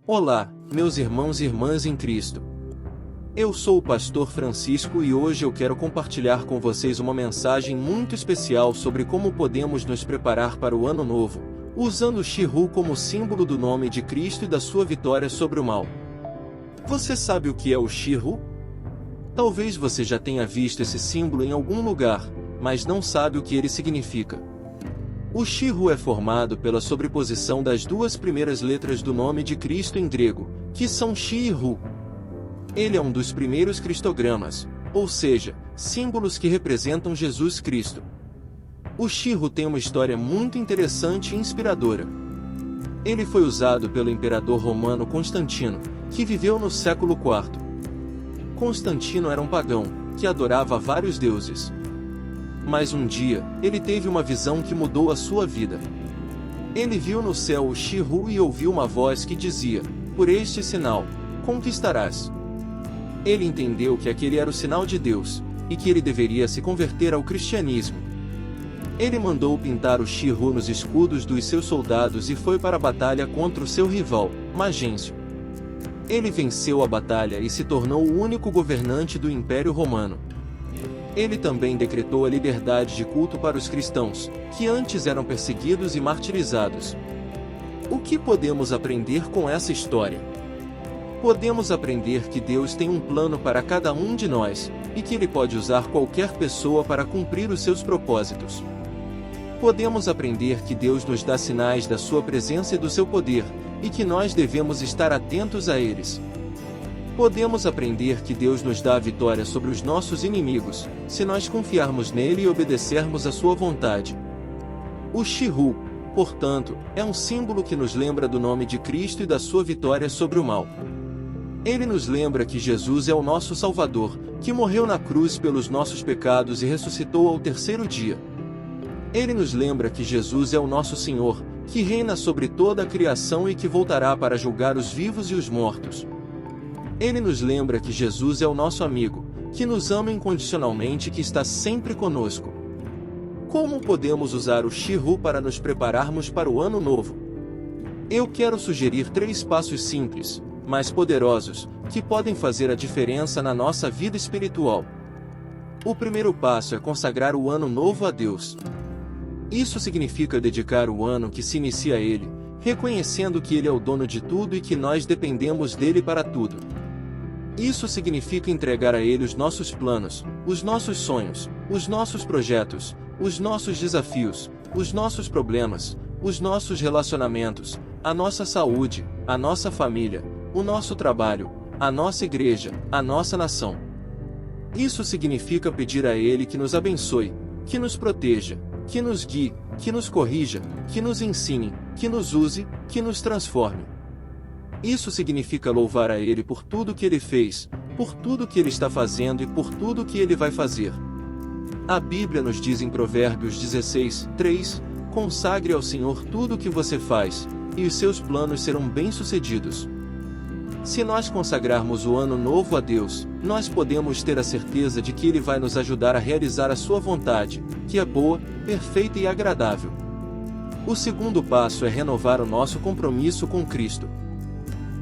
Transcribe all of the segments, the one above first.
Olá, meus irmãos e irmãs em Cristo. Eu sou o pastor Francisco e hoje eu quero compartilhar com vocês uma mensagem muito especial sobre como podemos nos preparar para o ano novo, usando o Shi-Hu como símbolo do nome de Cristo e da sua vitória sobre o mal. Você sabe o que é o Shi-Hu? Talvez você já tenha visto esse símbolo em algum lugar, mas não sabe o que ele significa. O Shi-Hu é formado pela sobreposição das duas primeiras letras do nome de Cristo em grego, que são Shi e Hu. Ele é um dos primeiros cristogramas, ou seja, símbolos que representam Jesus Cristo. O Shi-Hu tem uma história muito interessante e inspiradora. Ele foi usado pelo imperador romano Constantino, que viveu no século IV. Constantino era um pagão, que adorava vários deuses. Mas um dia, ele teve uma visão que mudou a sua vida. Ele viu no céu o Shi-Hu e ouviu uma voz que dizia: "Por este sinal, conquistarás." Ele entendeu que aquele era o sinal de Deus, e que ele deveria se converter ao cristianismo. Ele mandou pintar o Shi-Hu nos escudos dos seus soldados e foi para a batalha contra o seu rival, Magêncio. Ele venceu a batalha e se tornou o único governante do Império Romano. Ele também decretou a liberdade de culto para os cristãos, que antes eram perseguidos e martirizados. O que podemos aprender com essa história? Podemos aprender que Deus tem um plano para cada um de nós, e que Ele pode usar qualquer pessoa para cumprir os seus propósitos. Podemos aprender que Deus nos dá sinais da sua presença e do seu poder, e que nós devemos estar atentos a eles. Podemos aprender que Deus nos dá a vitória sobre os nossos inimigos, se nós confiarmos nele e obedecermos à sua vontade. O Shi-Hu, portanto, é um símbolo que nos lembra do nome de Cristo e da sua vitória sobre o mal. Ele nos lembra que Jesus é o nosso Salvador, que morreu na cruz pelos nossos pecados e ressuscitou ao terceiro dia. Ele nos lembra que Jesus é o nosso Senhor, que reina sobre toda a criação e que voltará para julgar os vivos e os mortos. Ele nos lembra que Jesus é o nosso amigo, que nos ama incondicionalmente e que está sempre conosco. Como podemos usar o Shi-Hu para nos prepararmos para o ano novo? Eu quero sugerir 3 passos simples, mas poderosos, que podem fazer a diferença na nossa vida espiritual. O primeiro passo é consagrar o ano novo a Deus. Isso significa dedicar o ano que se inicia a Ele, reconhecendo que Ele é o dono de tudo e que nós dependemos dele para tudo. Isso significa entregar a Ele os nossos planos, os nossos sonhos, os nossos projetos, os nossos desafios, os nossos problemas, os nossos relacionamentos, a nossa saúde, a nossa família, o nosso trabalho, a nossa igreja, a nossa nação. Isso significa pedir a Ele que nos abençoe, que nos proteja, que nos guie, que nos corrija, que nos ensine, que nos use, que nos transforme. Isso significa louvar a Ele por tudo que Ele fez, por tudo que Ele está fazendo e por tudo que Ele vai fazer. A Bíblia nos diz em Provérbios 16:3, "Consagre ao Senhor tudo o que você faz, e os seus planos serão bem-sucedidos." Se nós consagrarmos o ano novo a Deus, nós podemos ter a certeza de que Ele vai nos ajudar a realizar a sua vontade, que é boa, perfeita e agradável. O segundo passo é renovar o nosso compromisso com Cristo.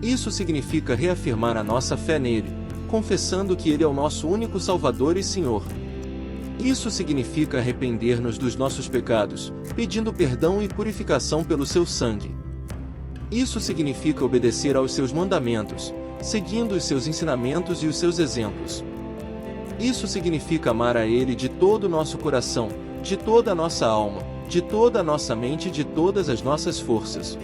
Isso significa reafirmar a nossa fé nele, confessando que Ele é o nosso único Salvador e Senhor. Isso significa arrepender-nos dos nossos pecados, pedindo perdão e purificação pelo seu sangue. Isso significa obedecer aos seus mandamentos, seguindo os seus ensinamentos e os seus exemplos. Isso significa amar a Ele de todo o nosso coração, de toda a nossa alma, de toda a nossa mente e de todas as nossas forças.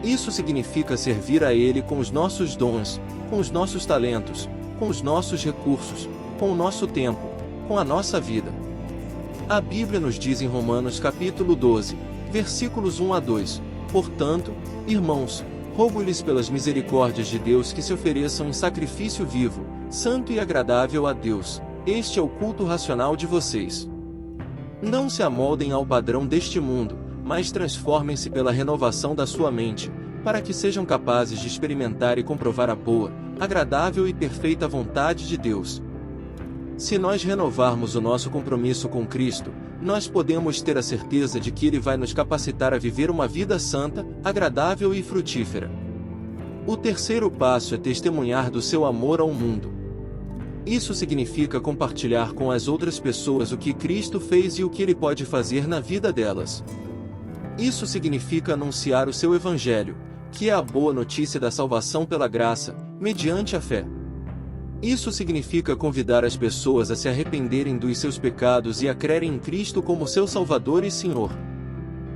Isso significa servir a Ele com os nossos dons, com os nossos talentos, com os nossos recursos, com o nosso tempo, com a nossa vida. A Bíblia nos diz em Romanos capítulo 12, versículos 1 a 2, "Portanto, irmãos, rogo-lhes pelas misericórdias de Deus que se ofereçam em sacrifício vivo, santo e agradável a Deus, este é o culto racional de vocês. Não se amoldem ao padrão deste mundo, mas transformem-se pela renovação da sua mente, para que sejam capazes de experimentar e comprovar a boa, agradável e perfeita vontade de Deus." Se nós renovarmos o nosso compromisso com Cristo, nós podemos ter a certeza de que Ele vai nos capacitar a viver uma vida santa, agradável e frutífera. O terceiro passo é testemunhar do seu amor ao mundo. Isso significa compartilhar com as outras pessoas o que Cristo fez e o que Ele pode fazer na vida delas. Isso significa anunciar o seu Evangelho, que é a boa notícia da salvação pela graça, mediante a fé. Isso significa convidar as pessoas a se arrependerem dos seus pecados e a crerem em Cristo como seu Salvador e Senhor.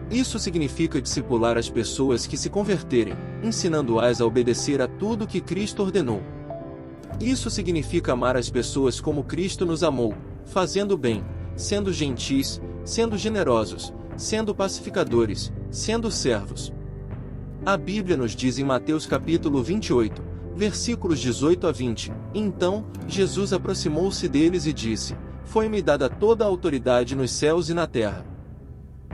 Isso significa discipular as pessoas que se converterem, ensinando-as a obedecer a tudo que Cristo ordenou. Isso significa amar as pessoas como Cristo nos amou, fazendo o bem, sendo gentis, sendo generosos, sendo pacificadores, sendo servos. A Bíblia nos diz em Mateus capítulo 28, versículos 18 a 20, então, Jesus aproximou-se deles e disse: Foi-me dada toda a autoridade nos céus e na terra.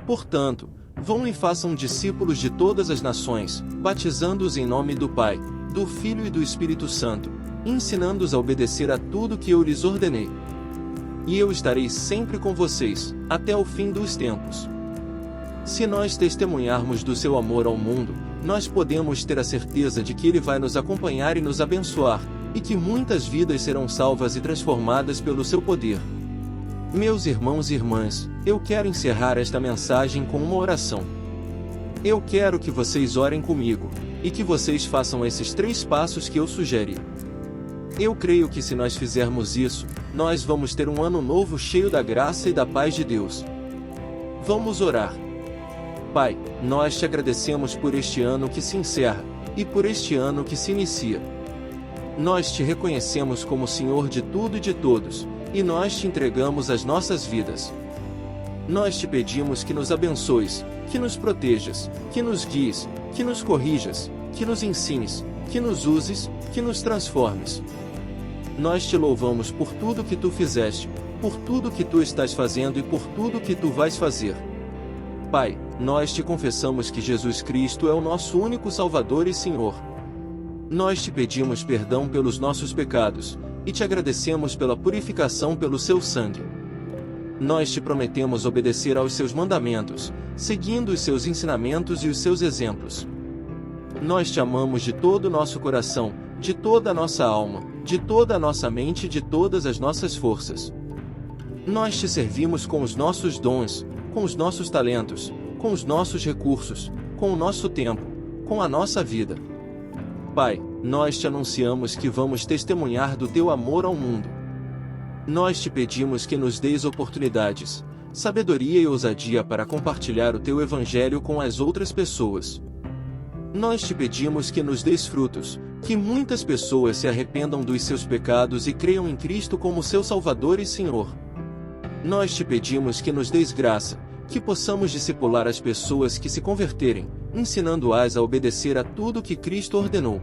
Portanto, vão e façam discípulos de todas as nações, batizando-os em nome do Pai, do Filho e do Espírito Santo, ensinando-os a obedecer a tudo que eu lhes ordenei. E eu estarei sempre com vocês, até o fim dos tempos. Se nós testemunharmos do seu amor ao mundo, nós podemos ter a certeza de que Ele vai nos acompanhar e nos abençoar, e que muitas vidas serão salvas e transformadas pelo seu poder. Meus irmãos e irmãs, eu quero encerrar esta mensagem com uma oração. Eu quero que vocês orem comigo, e que vocês façam esses 3 passos que eu sugeri. Eu creio que se nós fizermos isso, nós vamos ter um ano novo cheio da graça e da paz de Deus. Vamos orar. Pai, nós te agradecemos por este ano que se encerra, e por este ano que se inicia. Nós te reconhecemos como Senhor de tudo e de todos, e nós te entregamos as nossas vidas. Nós te pedimos que nos abençoes, que nos protejas, que nos guies, que nos corrijas, que nos ensines, que nos uses, que nos transformes. Nós te louvamos por tudo que tu fizeste, por tudo que tu estás fazendo e por tudo que tu vais fazer. Pai, nós te confessamos que Jesus Cristo é o nosso único Salvador e Senhor. Nós te pedimos perdão pelos nossos pecados, e te agradecemos pela purificação pelo seu sangue. Nós te prometemos obedecer aos seus mandamentos, seguindo os seus ensinamentos e os seus exemplos. Nós te amamos de todo o nosso coração, de toda a nossa alma, de toda a nossa mente e de todas as nossas forças. Nós te servimos com os nossos dons, com os nossos talentos, com os nossos recursos, com o nosso tempo, com a nossa vida. Pai, nós te anunciamos que vamos testemunhar do teu amor ao mundo. Nós te pedimos que nos deis oportunidades, sabedoria e ousadia para compartilhar o teu evangelho com as outras pessoas. Nós te pedimos que nos deis frutos, que muitas pessoas se arrependam dos seus pecados e creiam em Cristo como seu Salvador e Senhor. Nós te pedimos que nos deis graça, que possamos discipular as pessoas que se converterem, ensinando-as a obedecer a tudo que Cristo ordenou.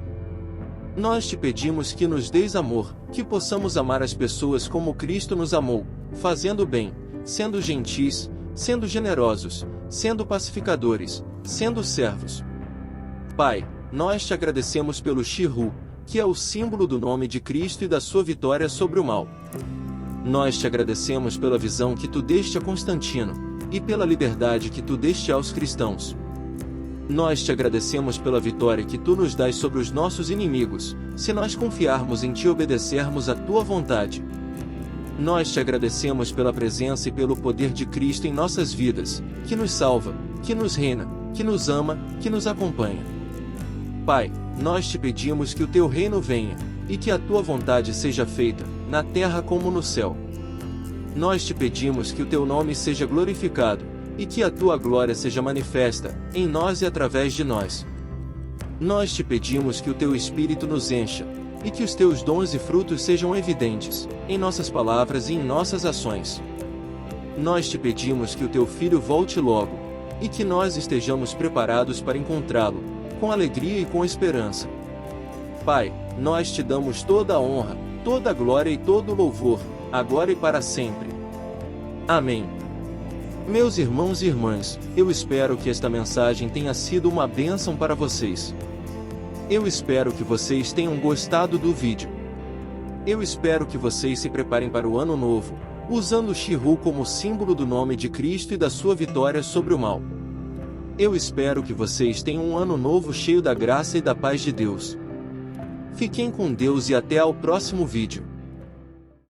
Nós te pedimos que nos deis amor, que possamos amar as pessoas como Cristo nos amou, fazendo o bem, sendo gentis, sendo generosos, sendo pacificadores, sendo servos. Pai, nós te agradecemos pelo Shihu, que é o símbolo do nome de Cristo e da sua vitória sobre o mal. Nós te agradecemos pela visão que tu deste a Constantino, e pela liberdade que tu deste aos cristãos. Nós te agradecemos pela vitória que tu nos dás sobre os nossos inimigos, se nós confiarmos em ti e obedecermos a tua vontade. Nós te agradecemos pela presença e pelo poder de Cristo em nossas vidas, que nos salva, que nos reina, que nos ama, que nos acompanha. Pai, nós te pedimos que o teu reino venha, e que a tua vontade seja feita, na terra como no céu. Nós te pedimos que o teu nome seja glorificado, e que a tua glória seja manifesta, em nós e através de nós. Nós te pedimos que o teu Espírito nos encha, e que os teus dons e frutos sejam evidentes, em nossas palavras e em nossas ações. Nós te pedimos que o teu Filho volte logo, e que nós estejamos preparados para encontrá-lo, com alegria e com esperança. Pai, nós te damos toda a honra, toda a glória e todo o louvor, agora e para sempre. Amém. Meus irmãos e irmãs, eu espero que esta mensagem tenha sido uma bênção para vocês. Eu espero que vocês tenham gostado do vídeo. Eu espero que vocês se preparem para o ano novo, usando o Shihu como símbolo do nome de Cristo e da sua vitória sobre o mal. Eu espero que vocês tenham um ano novo cheio da graça e da paz de Deus. Fiquem com Deus e até ao próximo vídeo.